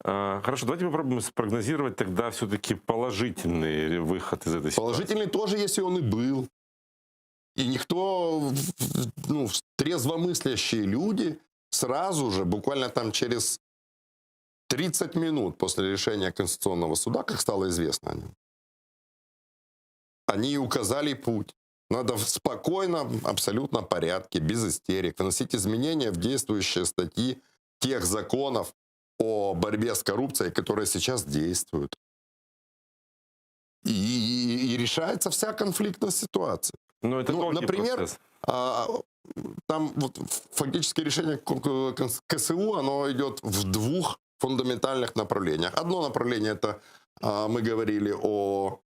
Хорошо, давайте попробуем спрогнозировать тогда все-таки положительный выход из этой ситуации. Положительный тоже, если он и был. И никто, ну, трезвомыслящие люди сразу же, буквально там через 30 минут после решения Конституционного суда, как стало известно о нем, они указали путь. Надо в спокойном, абсолютно порядке, без истерик, вносить изменения в действующие статьи тех законов о борьбе с коррупцией, которые сейчас действуют. И решается вся конфликтная ситуация. Но это долгий например, процесс. там вот фактически решение КСУ, оно идет в двух фундаментальных направлениях. Одно направление – это мы говорили о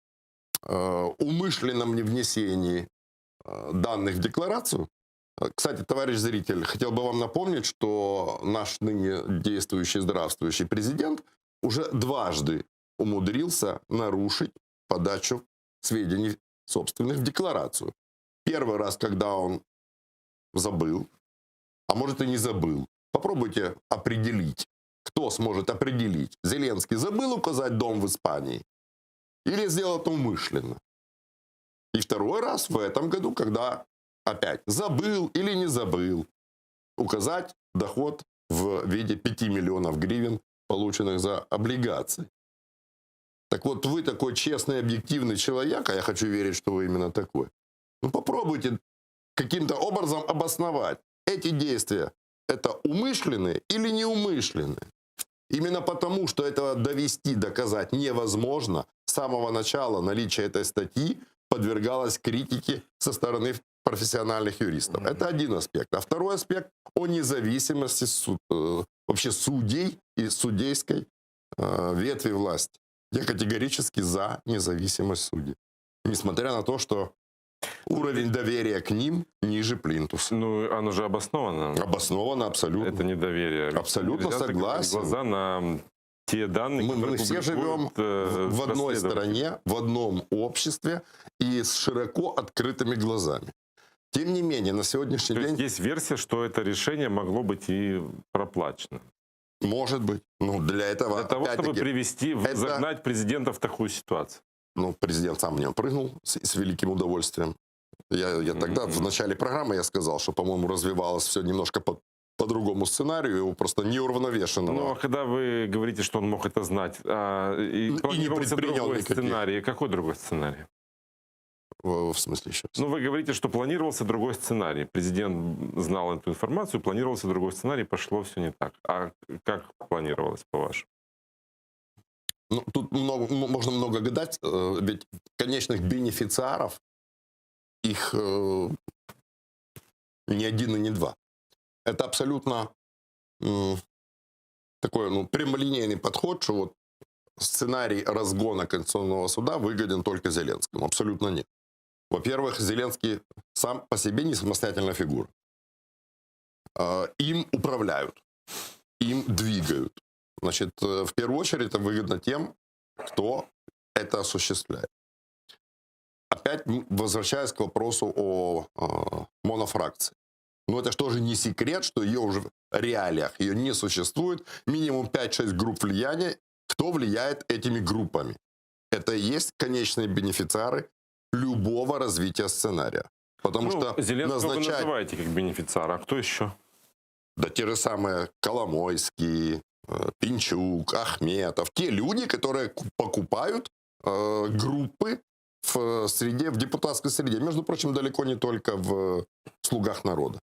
умышленном невнесении данных в декларацию. Кстати, товарищ зритель, хотел бы вам напомнить, что наш ныне действующий, здравствующий президент уже дважды умудрился нарушить подачу сведений собственных в декларацию. Первый раз, когда он забыл, а может и не забыл. Попробуйте определить, кто сможет определить. Зеленский забыл указать дом в Испании или сделал это умышленно. И второй раз в этом году, когда опять забыл или не забыл указать доход в виде 5 миллионов гривен, полученных за облигации. Так вот, вы такой честный, объективный человек, а я хочу верить, что вы именно такой. Ну, попробуйте каким-то образом обосновать, эти действия это умышленные или неумышленные. Именно потому, что этого довести, доказать невозможно, с самого начала наличие этой статьи подвергалось критике со стороны профессиональных юристов. Это один аспект. А второй аспект о независимости вообще судей и судейской ветви власти. Я категорически за независимость судей. Несмотря на то, что уровень доверия к ним ниже плинтуса. Ну, оно же обосновано. Обосновано абсолютно. Это недоверие. Абсолютно Нельзя закрывать согласен. глаза на те данные, Мы которые все живем публикуют, в одной расследователи. стране, в одном обществе и с широко открытыми глазами. Тем не менее, на сегодняшний То день... есть решение, что это решение могло быть и проплачено. Может быть. Ну, для этого, Для того, чтобы опять-таки, загнать президента в такую ситуацию. ну, президент сам в нем прыгнул с великим удовольствием. Я тогда, в начале программы, я сказал, что, по-моему, развивалось все немножко по другому сценарию, его просто неуравновешенного. Но когда вы говорите, что он мог это знать, и не планировался предпринял другой никаких. сценарий, какой другой сценарий? В смысле еще раз? Ну, вы говорите, что планировался другой сценарий. Президент знал эту информацию, планировался другой сценарий, пошло все не так. А как планировалось, по-вашему? Ну, тут можно много гадать, ведь конечных бенефициаров их не один и не два. Это абсолютно такой прямолинейный подход, что вот сценарий разгона Конституционного суда выгоден только Зеленскому. Абсолютно нет. Во-первых, Зеленский сам по себе не самостоятельная фигура. Им управляют, им двигают. Значит, в первую очередь это выгодно тем, кто это осуществляет. Опять возвращаясь к вопросу о монофракции. Но это что же не секрет, что ее уже в реалиях ее не существует. Минимум 5-6 групп влияния. Кто влияет этими группами? Это и есть конечные бенефициары любого развития сценария. Потому что Зеленского вы назначать... называете как бенефициара, а кто еще? Да те же самые Коломойский, Пинчук, Ахметов. Те люди, которые покупают группы в среде, в депутатской среде. Между прочим, далеко не только в «Слугах народа».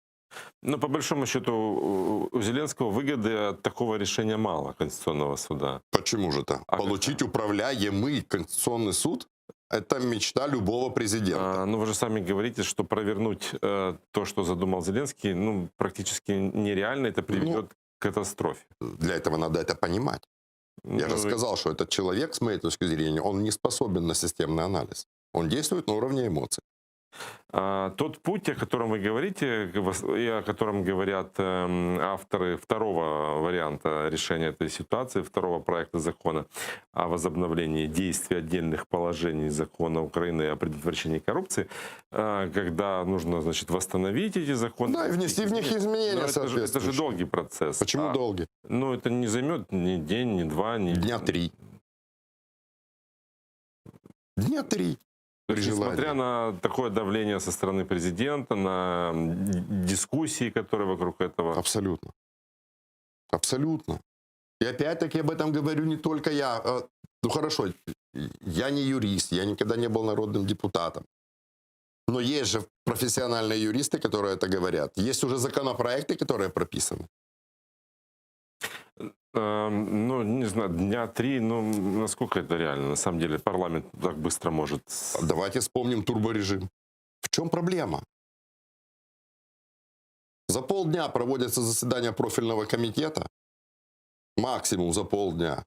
Но по большому счету у Зеленского выгоды от такого решения мало Конституционного суда. Почему же это? Получить управляемый Конституционный суд – это мечта любого президента. Ну, вы же сами говорите, что провернуть то, что задумал Зеленский, практически нереально. Это приведет к катастрофе. Для этого надо это понимать. Я же сказал, что этот человек, с моей точки зрения, он не способен на системный анализ. Он действует на уровне эмоций. Тот путь, о котором вы говорите, и о котором говорят авторы второго варианта решения этой ситуации, второго проекта закона о возобновлении действия отдельных положений закона Украины о предотвращении коррупции, когда нужно, значит, восстановить эти законы. Да, и внести в них изменения Но это же соответствующие. долгий процесс. Почему долгий? Ну, это не займет ни день, ни два, ни... Дня 3. Дня 3. То есть, При несмотря желании. на такое давление со стороны президента, на дискуссии, которые вокруг этого... Абсолютно. Абсолютно. И опять-таки об этом говорю не только я. Ну хорошо, я не юрист, я никогда не был народным депутатом. Но есть же профессиональные юристы, которые это говорят. Есть уже законопроекты, которые прописаны. Ну, не знаю, дня 3, ну, насколько это реально? На самом деле парламент так быстро может... Давайте вспомним турборежим. В чем проблема? За полдня проводятся заседания профильного комитета. Максимум за полдня.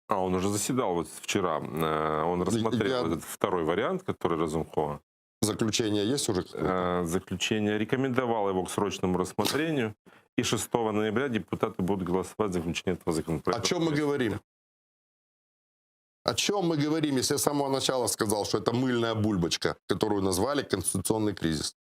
Он уже заседал вот вчера. Он рассмотрел этот второй вариант, который Разумкова. Заключение есть уже? Заключение рекомендовал его к срочному рассмотрению. И 6 ноября депутаты будут голосовать за заключение этого законопроекта. О чем мы говорим? О чем мы говорим, если я с самого начала сказал, что это мыльная бульбочка, которую назвали конституционный кризис?